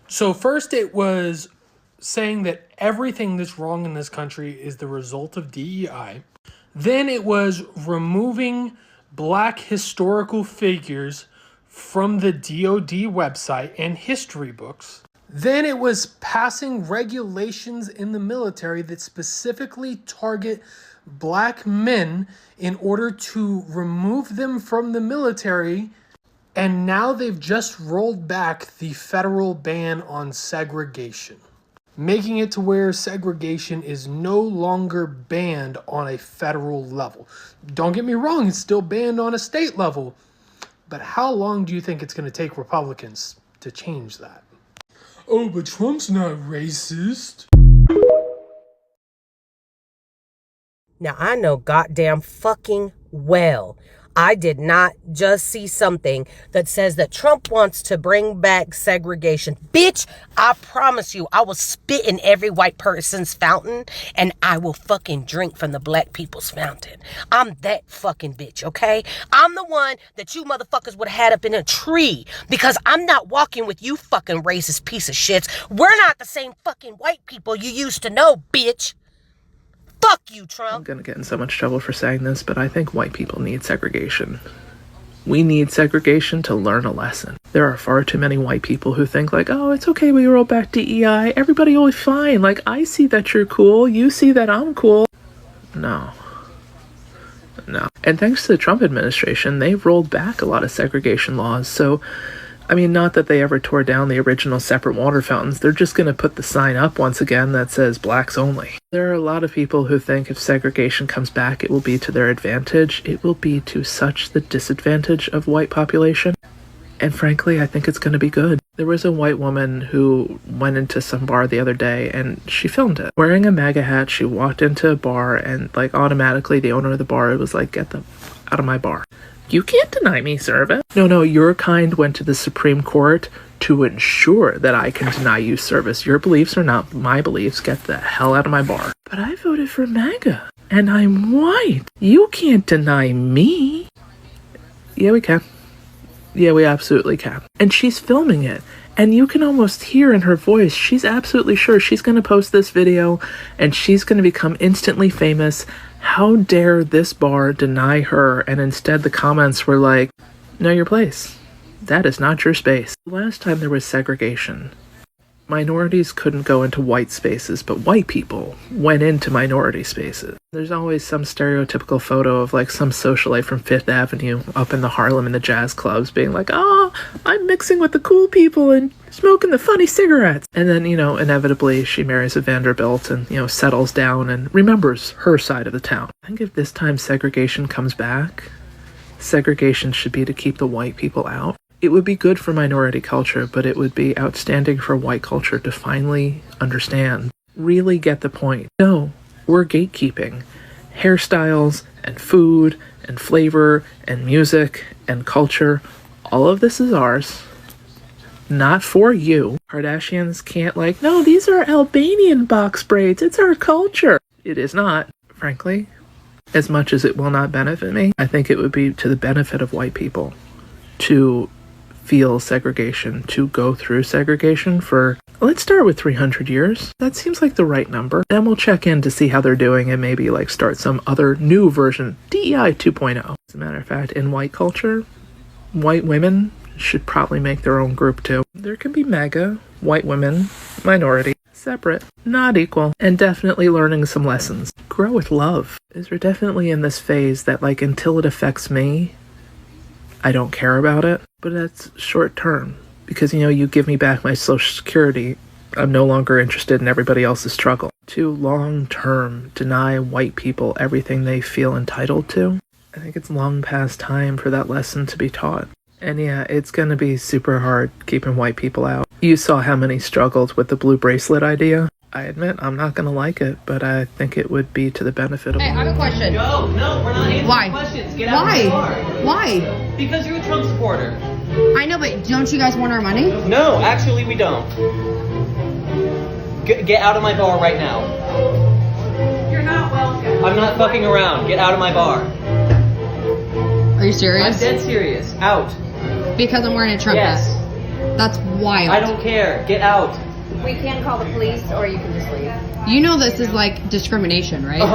So first it was saying that everything that's wrong in this country is the result of DEI. Then it was removing black historical figures from the DoD website and history books. Then it was passing regulations in the military that specifically target black men in order to remove them from the military. And now they've just rolled back the federal ban on segregation, making it to where segregation is no longer banned on a federal level. Don't get me wrong, it's still banned on a state level. But how long do you think it's going to take Republicans to change that? Oh, but Trump's not racist. Now, I know goddamn fucking well I did not just see something that says that Trump wants to bring back segregation. Bitch, I promise you, I will spit in every white person's fountain and I will fucking drink from the black people's fountain. I'm that fucking bitch, okay? I'm the one that you motherfuckers would have had up in a tree because I'm not walking with you fucking racist piece of shits. We're not the same fucking white people you used to know, bitch. Fuck you, Trump. I'm gonna get in so much trouble for saying this, but I think white people need segregation. We need segregation to learn a lesson. There are far too many white people who think like, oh, it's okay, we roll back DEI, everybody will be fine. Like, I see that you're cool, you see that I'm cool. No. And thanks to the Trump administration, they've rolled back a lot of segregation laws, so I mean, not that they ever tore down the original separate water fountains. They're just going to put the sign up once again that says blacks only. There are a lot of people who think if segregation comes back, it will be to their advantage. It will be to such the disadvantage of white population. And frankly, I think it's going to be good. There was a white woman who went into some bar the other day and she filmed it. Wearing a MAGA hat, she walked into a bar and like automatically the owner of the bar was like, get the out of my bar. You can't deny me service. No, your kind went to the Supreme Court to ensure that I can deny you service. Your beliefs are not my beliefs. Get the hell out of my bar. But I voted for MAGA, and I'm white. You can't deny me. Yeah, we can. Yeah, we absolutely can. And she's filming it. And you can almost hear in her voice, she's absolutely sure she's going to post this video and she's going to become instantly famous. How dare this bar deny her? And instead the comments were like, know your place. That is not your space. The last time there was segregation, minorities couldn't go into white spaces, but white people went into minority spaces. There's always some stereotypical photo of like some socialite from Fifth Avenue up in the Harlem in the jazz clubs being like, oh, I'm mixing with the cool people and smoking the funny cigarettes. And then, inevitably she marries a Vanderbilt and, settles down and remembers her side of the town. I think if this time segregation comes back, segregation should be to keep the white people out. It would be good for minority culture, but it would be outstanding for white culture to finally understand, really get the point. No, we're gatekeeping. Hairstyles and food and flavor and music and culture, all of this is ours. Not for you. Kardashians can't no, these are Albanian box braids. It's our culture. It is not, frankly. As much as it will not benefit me, I think it would be to the benefit of white people to feel segregation, to go through segregation for, let's start with 300 years. That seems like the right number. Then we'll check in to see how they're doing and maybe start some other new version, DEI 2.0. As a matter of fact, in white culture, white women should probably make their own group too. There can be MAGA, white women, minority, separate, not equal, and definitely learning some lessons. Grow with love. We're definitely in this phase that until it affects me, I don't care about it, but that's short term. Because, you give me back my Social Security, I'm no longer interested in everybody else's struggle. To long term, deny white people everything they feel entitled to, I think it's long past time for that lesson to be taught. And yeah, it's gonna be super hard keeping white people out. You saw how many struggled with the blue bracelet idea. I admit, I'm not gonna like it, but I think it would be to the benefit of... Hey, I have a question. No, we're not answering questions. Get out of the bar. Why? Because you're a Trump supporter. I know, but don't you guys want our money? No, actually we don't. Get out of my bar right now. You're not welcome. I'm not fucking around. Get out of my bar. Are you serious? I'm dead serious. Out. Because I'm wearing a Trump hat. Yes. That's wild. I don't care. Get out. We can call the police, or you can just leave. You know this is like discrimination, right? Oh,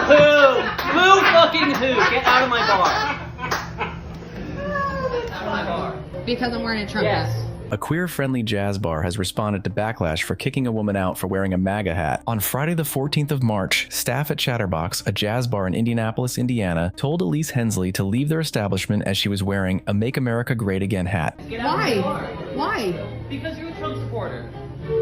boo-hoo! Boo-fucking-hoo! Get out of my bar. Out of my bar. Because I'm wearing a Trump Yes. hat. A queer-friendly jazz bar has responded to backlash for kicking a woman out for wearing a MAGA hat. On Friday the 14th of March, staff at Chatterbox, a jazz bar in Indianapolis, Indiana, told Elise Hensley to leave their establishment as she was wearing a Make America Great Again hat. Get out of my bar. Why? Because you're a Trump supporter.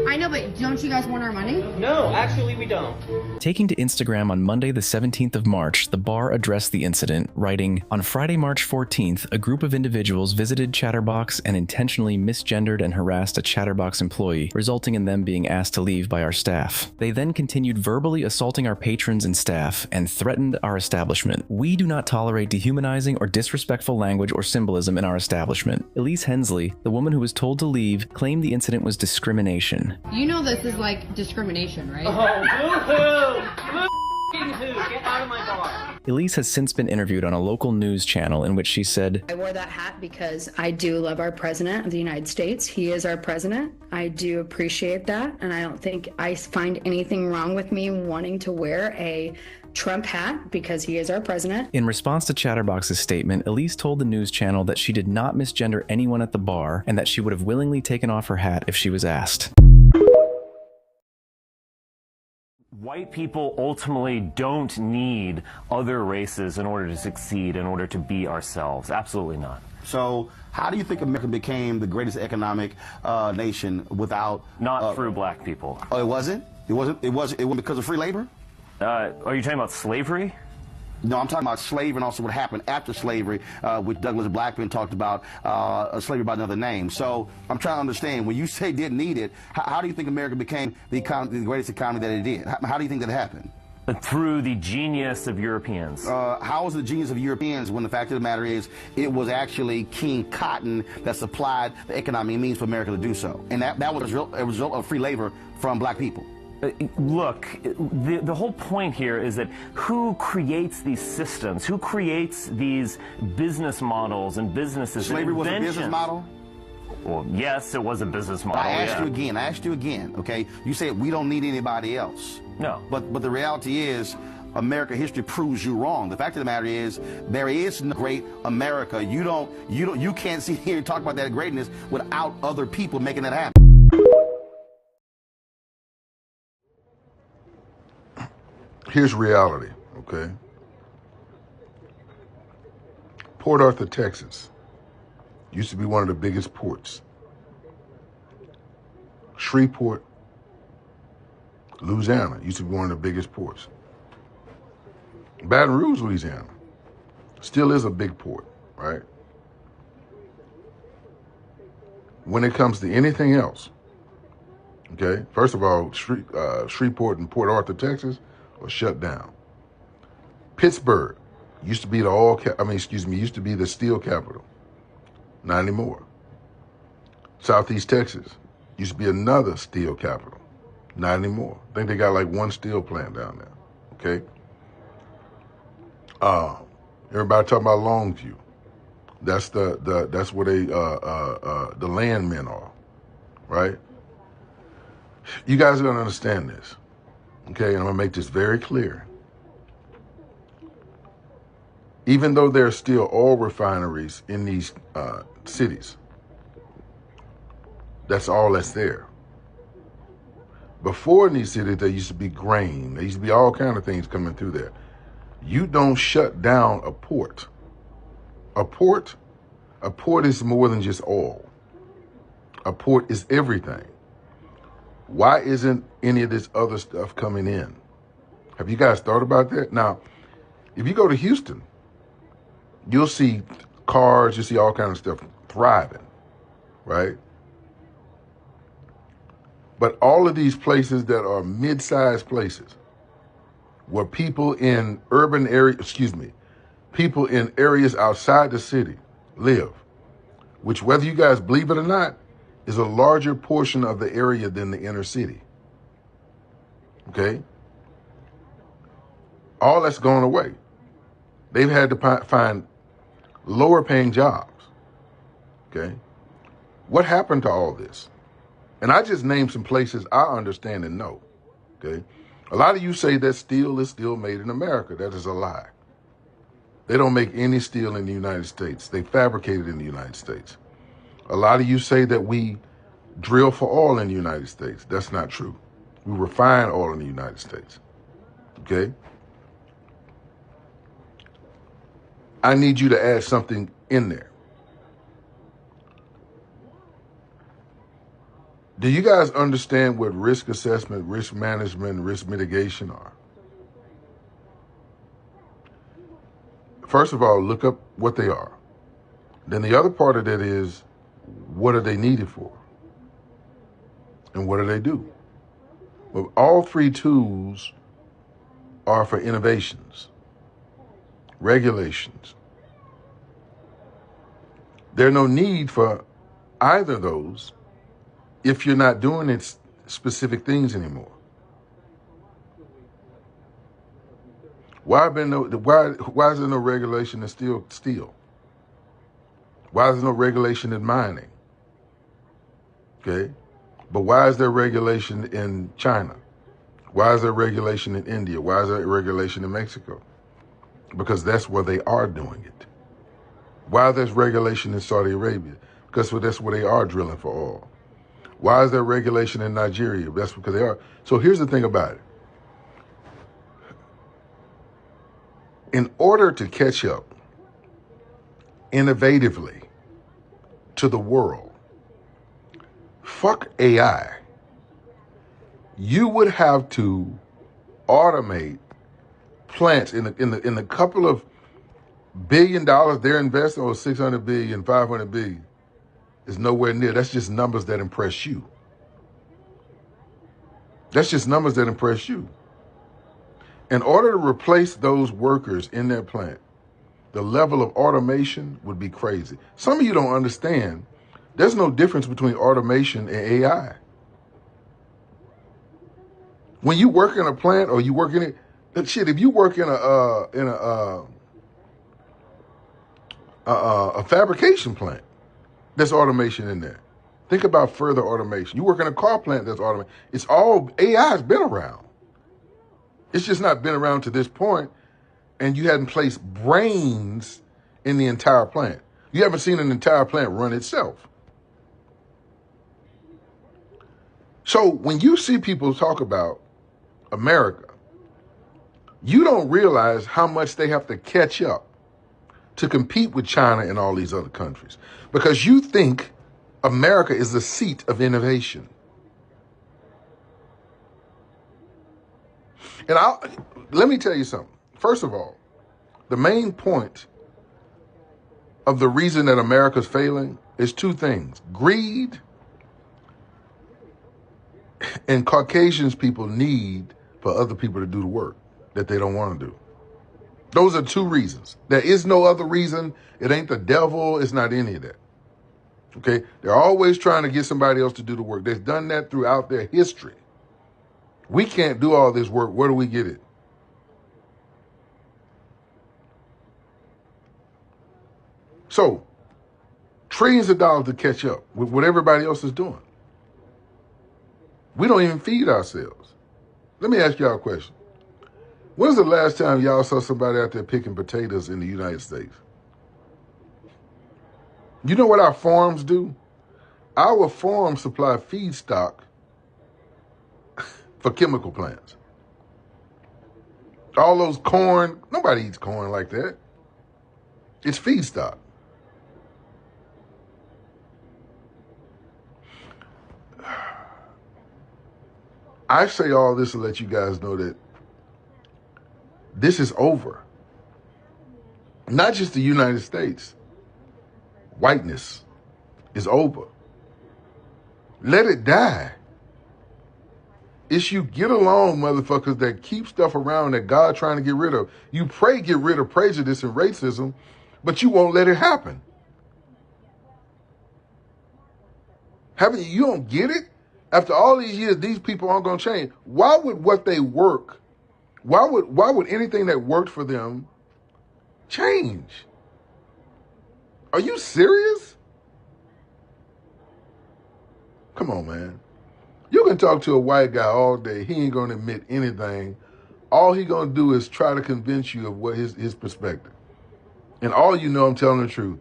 I know, but don't you guys want our money? No, actually we don't. Taking to Instagram on Monday the 17th of March, the bar addressed the incident, writing, "On Friday, March 14th, a group of individuals visited Chatterbox and intentionally misgendered and harassed a Chatterbox employee, resulting in them being asked to leave by our staff. They then continued verbally assaulting our patrons and staff and threatened our establishment. We do not tolerate dehumanizing or disrespectful language or symbolism in our establishment." Elise Hensley, the woman who was told to leave, claimed the incident was discrimination. You know this is like discrimination, right? Oh, boo-hoo! Boo-fucking-hoo! Get out of my bar. Elise has since been interviewed on a local news channel in which she said, I wore that hat because I do love our president of the United States. He is our president. I do appreciate that. And I don't think I find anything wrong with me wanting to wear a Trump hat because he is our president. In response to Chatterbox's statement, Elise told the news channel that she did not misgender anyone at the bar and that she would have willingly taken off her hat if she was asked. White people ultimately don't need other races in order to succeed, in order to be ourselves. Absolutely not. So how do you think America became the greatest economic nation without... Not through black people. Oh, it wasn't? It wasn't because of free labor? Are you talking about slavery? No, I'm talking about slavery and also what happened after slavery, which Douglas Blackmun talked about, slavery by another name. So I'm trying to understand, when you say didn't need it, how do you think America became the greatest economy that it did? How do you think that happened? Through the genius of Europeans. How was the genius of Europeans when the fact of the matter is it was actually King Cotton that supplied the economic means for America to do so? And that was a result of free labor from black people. Look, the whole point here is that who creates these systems? Who creates these business models and businesses? Slavery was a business model? Well, yes, it was a business model. I asked you again, okay? You said we don't need anybody else. No. But the reality is, American history proves you wrong. The fact of the matter is, there is no great America. You can't sit here and talk about that greatness without other people making that happen. Here's reality, okay? Port Arthur, Texas, used to be one of the biggest ports. Shreveport, Louisiana, used to be one of the biggest ports. Baton Rouge, Louisiana, still is a big port, right? When it comes to anything else, okay, first of all, Shreveport and Port Arthur, Texas, was shut down. Pittsburgh used to be used to be the steel capital. Not anymore. Southeast Texas used to be another steel capital. Not anymore. I think they got like one steel plant down there. Okay. Everybody talking about Longview. That's that's where the landmen are, right? You guys are gonna understand this. Okay, and I'm gonna make this very clear. Even though there are still oil refineries in these cities, that's all that's there. Before in these cities, there used to be grain. There used to be all kinds of things coming through there. You don't shut down a port. A port is more than just oil. A port is everything. Why isn't any of this other stuff coming in? Have you guys thought about that? Now, if you go to Houston, you'll see cars, you'll see all kinds of stuff thriving, right? But all of these places that are mid-sized places, where people in people in areas outside the city live, which, whether you guys believe it or not, is a larger portion of the area than the inner city. Okay? All that's gone away. They've had to find lower paying jobs. Okay? What happened to all this? And I just named some places I understand and know, okay? A lot of you say that steel is still made in America. That is a lie. They don't make any steel in the United States. They fabricate it in the United States. A lot of you say that we drill for oil in the United States. That's not true. We refine oil in the United States, okay? I need you to add something in there. Do you guys understand what risk assessment, risk management, risk mitigation are? First of all, look up what they are. Then the other part of that is, what are they needed for? And what do they do? Well, all three tools are for innovations, regulations. There's no need for either of those if you're not doing it specific things anymore. Why is there no regulation in steel? Why is there no regulation in mining? Okay? But why is there regulation in China? Why is there regulation in India? Why is there regulation in Mexico? Because that's where they are doing it. Why there's regulation in Saudi Arabia? Because that's where they are drilling for oil. Why is there regulation in Nigeria? That's because they are. So here's the thing about it. In order to catch up innovatively to the world, fuck AI, you would have to automate plants in the couple of $1 billion they're investing, or 600 billion, 500 billion, is nowhere near. That's just numbers that impress you. That's just numbers that impress you. In order to replace those workers in that plant, the level of automation would be crazy. Some of you don't understand. There's no difference between automation and AI. When you work in a plant or you work in it, if you work in a fabrication plant, there's automation in there. Think about further automation. You work in a car plant, there's automation. It's all, AI has been around. It's just not been around to this point, and you hadn't placed brains in the entire plant. You haven't seen an entire plant run itself. So when you see people talk about America, you don't realize how much they have to catch up to compete with China and all these other countries, because you think America is the seat of innovation. And let me tell you something. First of all, the main point of the reason that America's failing is two things: greed, and Caucasians people need for other people to do the work that they don't want to do. Those are two reasons. There is no other reason. It ain't the devil. It's not any of that. Okay? They're always trying to get somebody else to do the work. They've done that throughout their history. We can't do all this work. Where do we get it? So, trillions of dollars to catch up with what everybody else is doing. We don't even feed ourselves. Let me ask y'all a question. When's the last time y'all saw somebody out there picking potatoes in the United States? You know what our farms do? Our farms supply feedstock for chemical plants. All those corn, nobody eats corn like that. It's feedstock. I say all this to let you guys know that this is over. Not just the United States. Whiteness is over. Let it die. It's you get along, motherfuckers, that keep stuff around that God trying to get rid of. You pray get rid of prejudice and racism, but you won't let it happen. You don't get it? After all these years, these people aren't going to change. Why would what they work, why would anything that worked for them change? Are you serious? Come on, man. You can talk to a white guy all day. He ain't going to admit anything. All he going to do is try to convince you of what his perspective. And all you know, I'm telling the truth.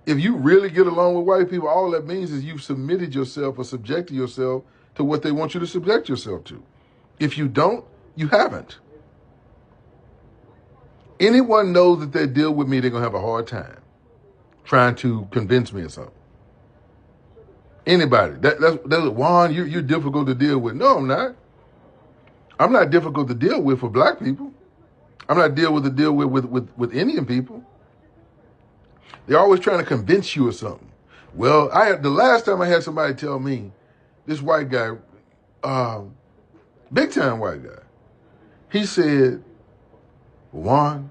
If you really get along with white people, all that means is you've submitted yourself or subjected yourself to what they want you to subject yourself to. If you don't, you haven't. Anyone knows that they deal with me, they're going to have a hard time trying to convince me of something. Anybody. That's Juan, you're difficult to deal with. No, I'm not. I'm not difficult to deal with for black people. I'm not difficult to deal with Indian people. They're always trying to convince you of something. Well, the last time I had somebody tell me, this white guy, big time white guy, he said, Juan,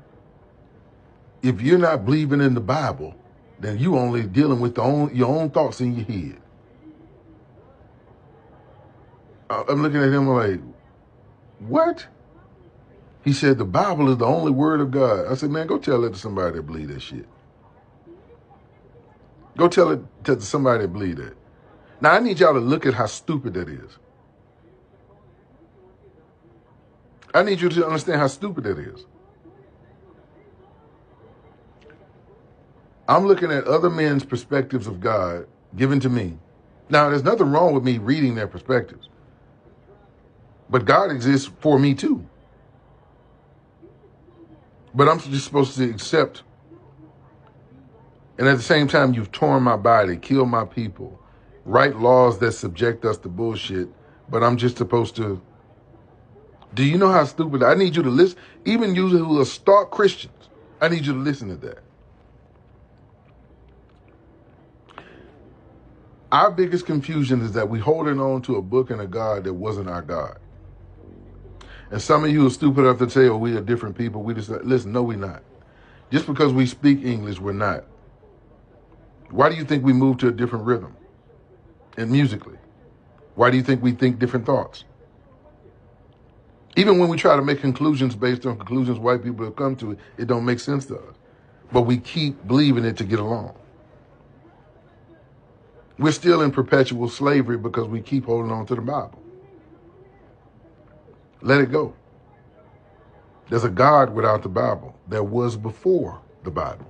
if you're not believing in the Bible, then you only dealing with your own thoughts in your head. I'm looking at him like, what? He said, the Bible is the only word of God. I said, man, go tell it to somebody that believe that shit. Go tell it to somebody that believe that. Now, I need y'all to look at how stupid that is. I need you to understand how stupid that is. I'm looking at other men's perspectives of God given to me. Now, there's nothing wrong with me reading their perspectives. But God exists for me too. But I'm just supposed to accept. And at the same time, you've torn my body, killed my people, write laws that subject us to bullshit. But I'm just supposed to. Do you know how stupid? I need you to listen. Even you who are stark Christians, I need you to listen to that. Our biggest confusion is that we're holding on to a book and a God that wasn't our God. And some of you are stupid enough to say, oh, we are different people. We just listen, no, we're not. Just because we speak English, we're not. Why do you think we move to a different rhythm? And musically? Why do you think we think different thoughts? Even when we try to make conclusions based on conclusions white people have come to, it don't make sense to us. But we keep believing it to get along. We're still in perpetual slavery because we keep holding on to the Bible. Let it go. There's a God without the Bible. There was before the Bible.